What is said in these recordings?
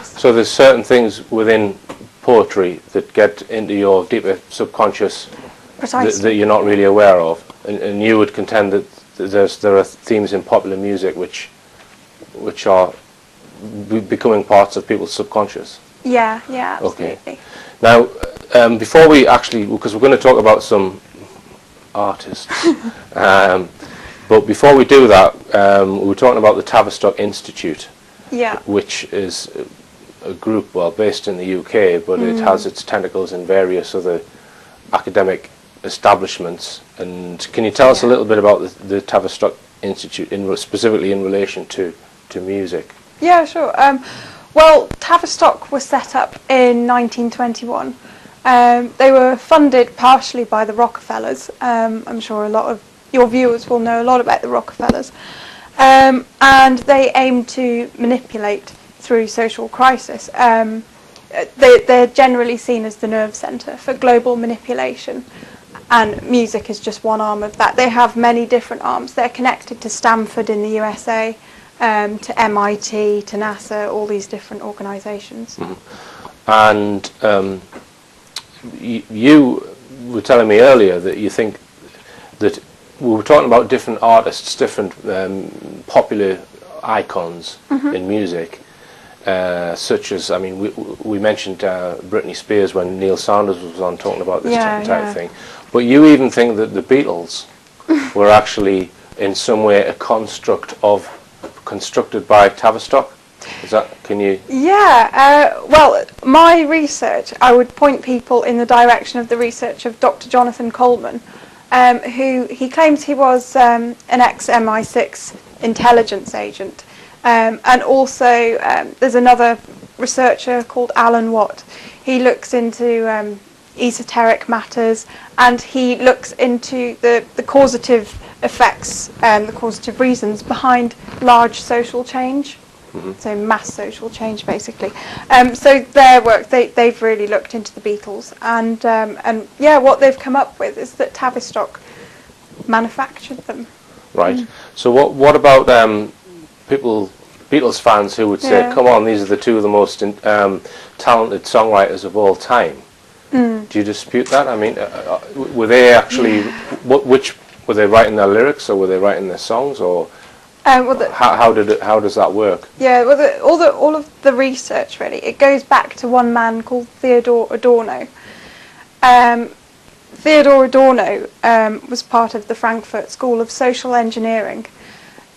So there's certain things within poetry that get into your deeper subconscious that you're not really aware of, and you would contend that there are themes in popular music which are becoming parts of people's subconscious. Yeah, absolutely. Okay. Now, before we actually, because we're going to talk about some artists, but before we do that, we were talking about the Tavistock Institute, which is a group, well, based in the UK, but it has its tentacles in various other academic establishments. And can you tell us a little bit about the Tavistock Institute, specifically in relation to music? Yeah, sure. Well, Tavistock was set up in 1921. They were funded partially by the Rockefellers. I'm sure a lot of your viewers will know a lot about the Rockefellers. And they aim to manipulate through social crisis. They're generally seen as the nerve centre for global manipulation, and music is just one arm of that. They have many different arms. They're connected to Stanford in the USA, to MIT, to NASA, all these different organisations. And you were telling me earlier that you think that we were talking about different artists, different popular icons in music, such as, I mean, we mentioned Britney Spears when Neil Sanders was on talking about this type of thing. But you even think that the Beatles were actually in some way a constructed by Tavistock? Is that, can you? Yeah, well, my research, I would point people in the direction of the research of Dr. Jonathan Coleman, who he claims he was an ex-MI6 intelligence agent. And also there's another researcher called Alan Watt. He looks into esoteric matters, and he looks into the causative effects and the causative reasons behind large social change. So mass social change, basically. So their work, they've really looked into the Beatles, and yeah, what they've come up with is that Tavistock manufactured them. Right. So what about Beatles fans who would say, "Come on, these are the two of the most talented songwriters of all time"? Do you dispute that? I mean, were they actually which were they writing their lyrics, or were they writing their songs, or? How does that work? Yeah, well, all of the research, really, it goes back to one man called Theodore Adorno. Theodore Adorno was part of the Frankfurt School of Social Engineering.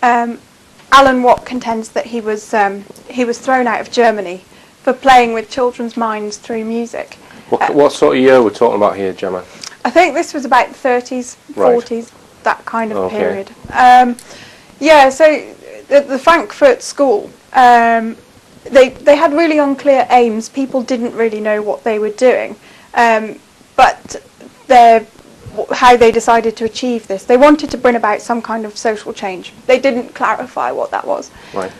Alan Watt contends that he was thrown out of Germany for playing with children's minds through music. What sort of year we're talking about here, Gemma? I think this was about the 30s, 40s, that kind of period. Yeah, so the Frankfurt School, they had really unclear aims. People didn't really know what they were doing, but how they decided to achieve this. They wanted to bring about some kind of social change. They didn't clarify what that was. Right.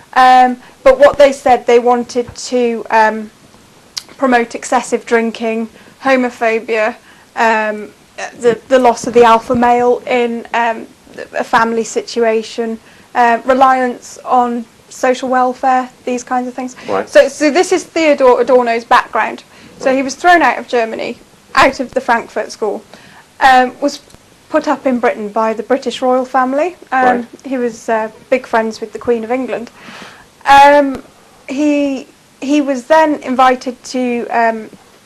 But what they said, they wanted to promote excessive drinking, homophobia, the loss of the alpha male in a family situation, reliance on social welfare, these kinds of things. Right. So this is Theodore Adorno's background. So he was thrown out of Germany, out of the Frankfurt School, was put up in Britain by the British royal family. He was big friends with the Queen of England. He was then invited to,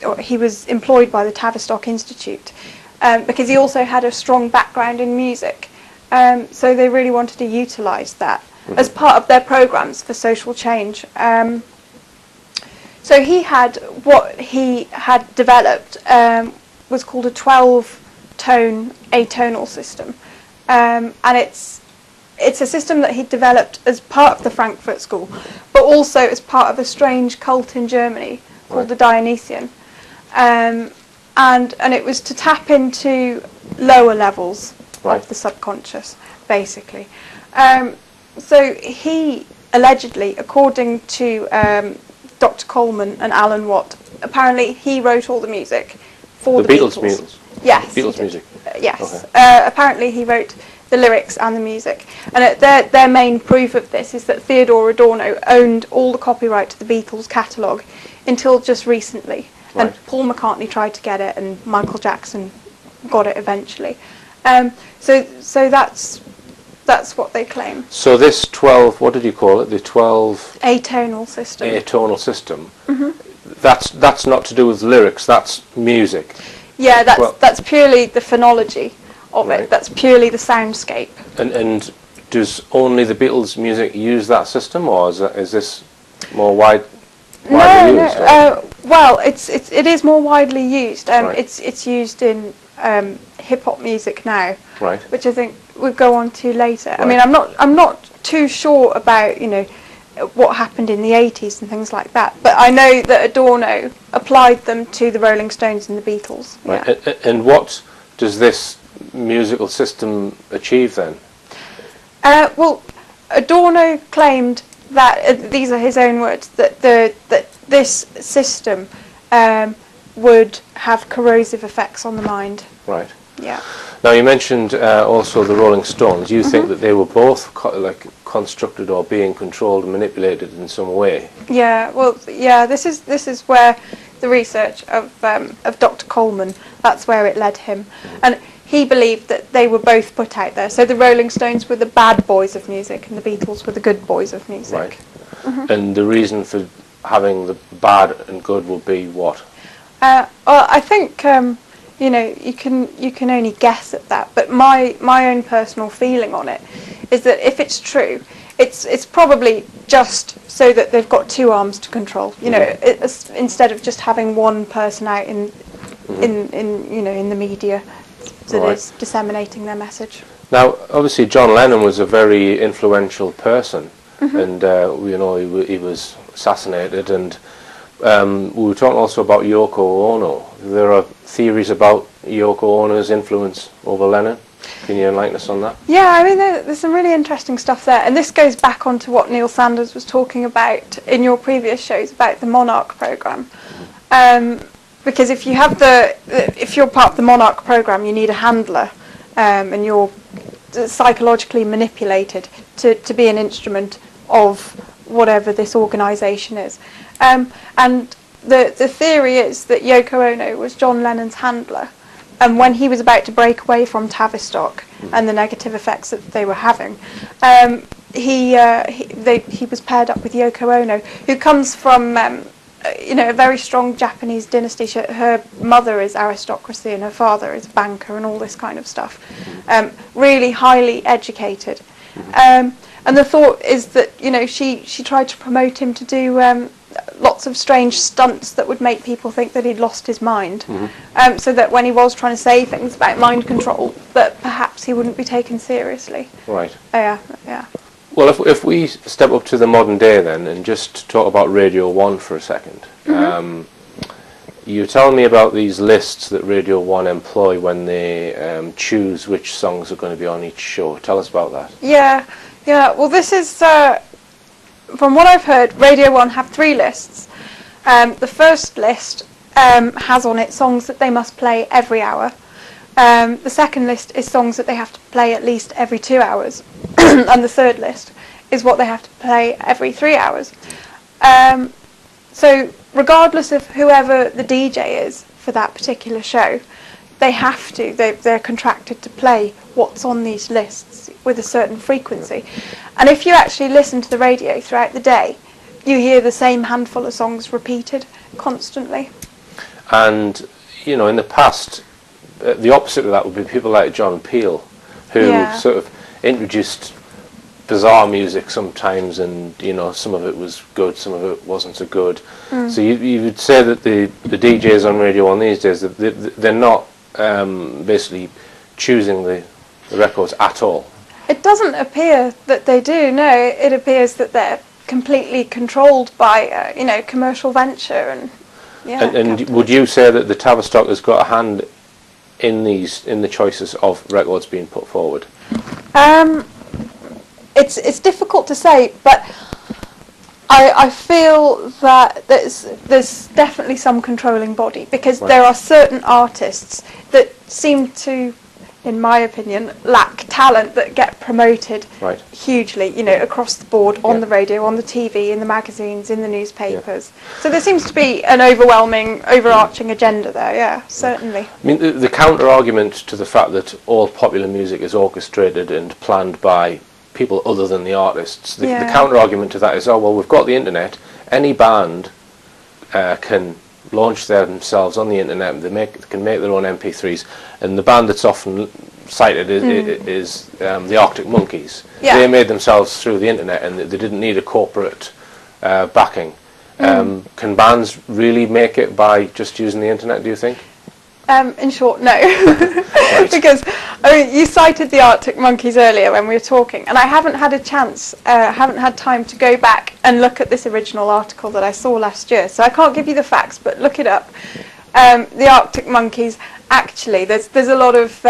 or he was employed by the Tavistock Institute, because he also had a strong background in music. So they really wanted to utilise that as part of their programmes for social change. So what he had developed was called a 12-tone atonal system, and it's a system that he developed as part of the Frankfurt School, but also as part of a strange cult in Germany called the Dionysian, and it was to tap into lower levels of the subconscious, basically. So he allegedly, according to Dr. Coleman and Alan Watt, apparently he wrote all the music for the Beatles. Beatles. Yes. Beatles music. Yes. Okay. Apparently he wrote the lyrics and the music. And their main proof of this is that Theodore Adorno owned all the copyright to the Beatles catalogue until just recently. Right. And Paul McCartney tried to get it, and Michael Jackson got it eventually. So that's what they claim. So this 12, what did you call it? The 12 atonal system. Atonal system. That's not to do with lyrics. That's music. Yeah, that's purely the phonology of it. That's purely the soundscape. And does only the Beatles music use that system, or is this more widely used? No. Well, it is more widely used. It's used in hip hop music now, right? Which I think we'll go on to later. Right. I mean, I'm not too sure about what happened in the 80s and things like that, but I know that Adorno applied them to the Rolling Stones and the Beatles. Right. Yeah. And what does this musical system achieve then? Well, Adorno claimed that these are his own words, that this system would have corrosive effects on the mind. Right. Yeah. Now you mentioned also the Rolling Stones. You think that they were both constructed or being controlled and manipulated in some way? Yeah. Well, yeah. This is where the research of Dr. Coleman, that's where it led him, and he believed that they were both put out there. So the Rolling Stones were the bad boys of music, and the Beatles were the good boys of music. Right. And the reason for having the bad and good would be what? Well, I think you can only guess at that. But my own personal feeling on it is that if it's true, it's probably just so that they've got two arms to control. Instead of just having one person out in the media that is disseminating their message. Now, obviously, John Lennon was a very influential person, and he was assassinated. And we were talking also about Yoko Ono. There are theories about Yoko Ono's influence over Lennon. Can you enlighten us on that? Yeah, I mean, there's some really interesting stuff there, and this goes back onto what Neil Sanders was talking about in your previous shows about the Monarch programme. Because if you're part of the Monarch programme, you need a handler, and you're psychologically manipulated to be an instrument of whatever this organisation is. And the theory is that Yoko Ono was John Lennon's handler, and when he was about to break away from Tavistock and the negative effects that they were having, he was paired up with Yoko Ono, who comes from a very strong Japanese dynasty. Her mother is aristocracy and her father is a banker and all this kind of stuff. Really highly educated. And the thought is that she tried to promote him to do lots of strange stunts that would make people think that he'd lost his mind, so that when he was trying to say things about mind control, that perhaps he wouldn't be taken seriously. Right. Yeah. Well, if we step up to the modern day then and just talk about Radio 1 for a second. You tell me about these lists that Radio 1 employ when they choose which songs are going to be on each show. Tell us about that. Yeah. Well, this is, from what I've heard, Radio 1 have three lists. The first list has on it songs that they must play every hour. The second list is songs that they have to play at least every 2 hours. And the third list is what they have to play every 3 hours. So regardless of whoever the DJ is for that particular show, they're contracted to play what's on these lists with a certain frequency. And if you actually listen to the radio throughout the day, you hear the same handful of songs repeated constantly. And, in the past, the opposite of that would be people like John Peel, who sort of introduced bizarre music sometimes, and some of it was good, some of it wasn't so good. So you would say that the DJs on Radio 1 these days, they're not basically choosing the records at all. It doesn't appear that they do. No, it appears that they're completely controlled by commercial venture and And would you say that the Tavistock has got a hand in the choices of records being put forward? It's difficult to say, but I feel that there's definitely some controlling body, because there are certain artists that seem to in my opinion, lack talent that get promoted Right. hugely, you know, across the board, on the radio, on the TV, in the magazines, in the newspapers. So there seems to be an overwhelming, overarching agenda there, yeah, certainly. I mean, the counter-argument to the fact that all popular music is orchestrated and planned by people other than the artists, the counter-argument to that is, oh, well, we've got the internet, any band can launch themselves on the internet, they can make their own MP3s, and the band that's often cited is the Arctic Monkeys. Yeah. They made themselves through the internet, and they didn't need a corporate backing. Can bands really make it by just using the internet, do you think? In short, no. Right. Because I mean, you cited the Arctic Monkeys earlier when we were talking, and I haven't had a chance, haven't had time to go back and look at this original article that I saw last year, so I can't give you the facts, but look it up. The Arctic Monkeys, actually, there's a lot of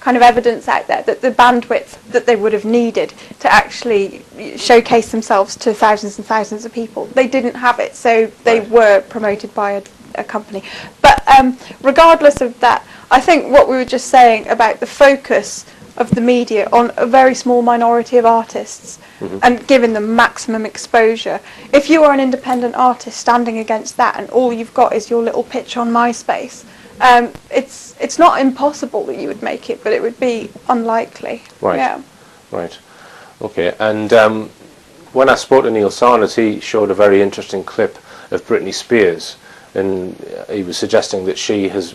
kind of evidence out there that the bandwidth that they would have needed to actually showcase themselves to thousands and thousands of people, they didn't have it, so they were promoted by a company. But regardless of that, I think what we were just saying about the focus of the media on a very small minority of artists and giving them maximum exposure. If you are an independent artist standing against that and all you've got is your little pitch on MySpace, it's not impossible that you would make it, but it would be unlikely. Right. Yeah. Right. Okay. And when I spoke to Neil Sanders, he showed a very interesting clip of Britney Spears, and he was suggesting that she is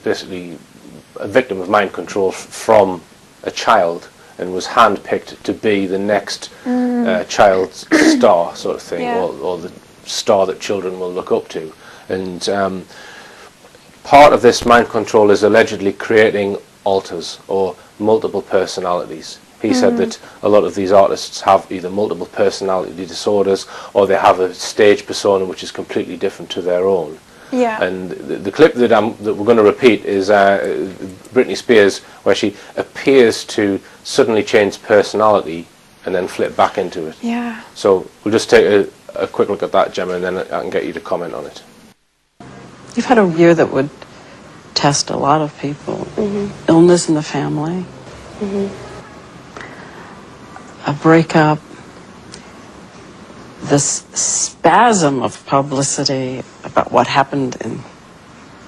basically a victim of mind control from a child and was handpicked to be the next child's star, sort of thing, or the star that children will look up to. And part of this mind control is allegedly creating alters or multiple personalities. He said that a lot of these artists have either multiple personality disorders or they have a stage persona which is completely different to their own. Yeah. And the clip that we're going to repeat is Britney Spears, where she appears to suddenly change personality and then flip back into it. Yeah. So we'll just take a quick look at that, Gemma, and then I can get you to comment on it. You've had a year that would test a lot of people. Illness in the family. A breakup. This spasm of publicity about what happened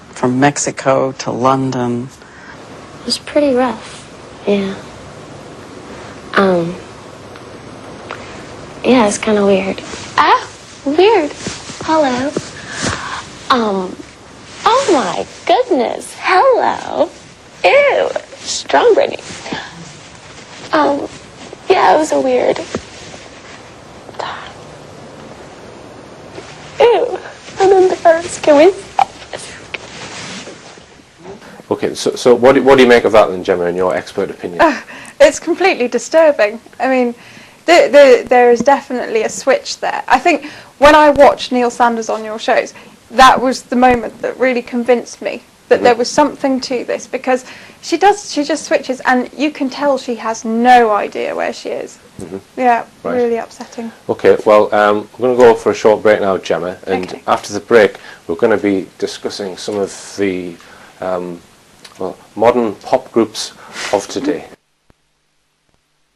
from Mexico to London. It was pretty rough, yeah. Yeah, it's kind of weird. Ah, weird. Hello. Oh my goodness. Hello. Ew. Strong Brittany. Yeah, it was a weird. Ew. I'm embarrassed. Can we stop this? Okay, so what do you make of that then, Gemma, in your expert opinion? It's completely disturbing. I mean, there is definitely a switch there. I think when I watched Neil Sanders on your shows, that was the moment that really convinced me that there was something to this, because she just switches and you can tell she has no idea where she is. Yeah, Right. Really upsetting. Okay, well, we're going to go for a short break now, Gemma, and Okay. after the break we're going to be discussing some of the modern pop groups of today.